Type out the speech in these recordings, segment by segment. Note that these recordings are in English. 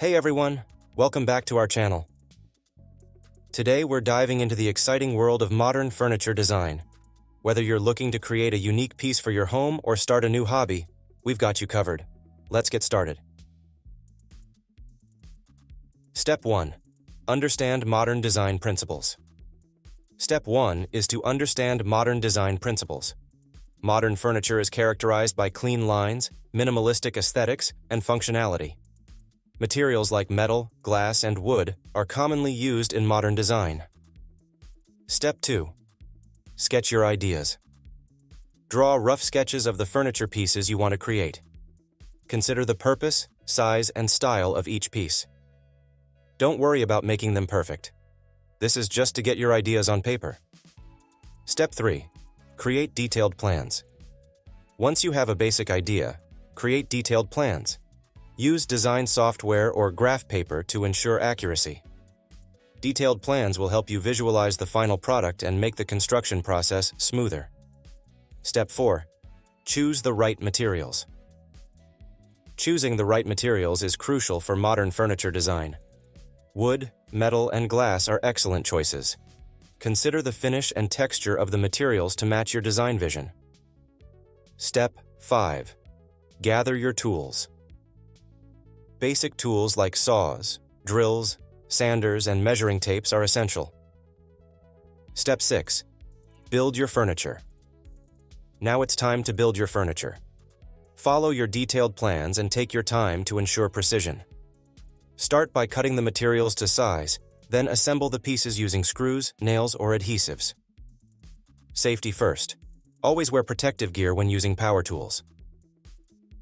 Hey everyone, welcome back to our channel. Today we're diving into the exciting world of modern furniture design. Whether you're looking to create a unique piece for your home or start a new hobby, we've got you covered. Let's get started. Step 1. Understand modern design principles. Step 1 is to understand modern design principles. Modern furniture is characterized by clean lines, minimalistic aesthetics, and functionality. Materials like metal, glass, and wood are commonly used in modern design. Step 2. Sketch your ideas. Draw rough sketches of the furniture pieces you want to create. Consider the purpose, size, and style of each piece. Don't worry about making them perfect. This is just to get your ideas on paper. Step 3. Create detailed plans. Once you have a basic idea, create detailed plans. Use design software or graph paper to ensure accuracy. Detailed plans will help you visualize the final product and make the construction process smoother. Step 4. Choose the right materials. Choosing the right materials is crucial for modern furniture design. Wood, metal, and glass are excellent choices. Consider the finish and texture of the materials to match your design vision. Step 5. Gather your tools. Basic tools like saws, drills, sanders, and measuring tapes are essential. Step 6. Build your furniture. Now it's time to build your furniture. Follow your detailed plans and take your time to ensure precision. Start by cutting the materials to size, then assemble the pieces using screws, nails, or adhesives. Safety first. Always wear protective gear when using power tools.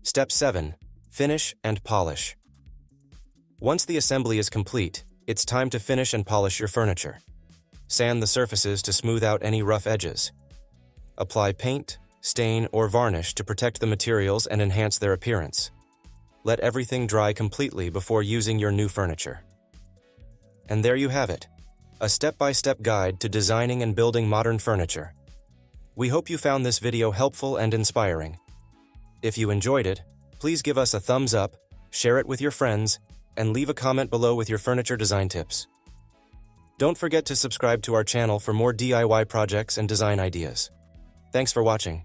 Step 7. Finish and polish. Once the assembly is complete, it's time to finish and polish your furniture. Sand the surfaces to smooth out any rough edges. Apply paint, stain, or varnish to protect the materials and enhance their appearance. Let everything dry completely before using your new furniture. And there you have it, a step-by-step guide to designing and building modern furniture. We hope you found this video helpful and inspiring. If you enjoyed it, please give us a thumbs up, share it with your friends, and leave a comment below with your furniture design tips. Don't forget to subscribe to our channel for more DIY projects and design ideas. Thanks for watching.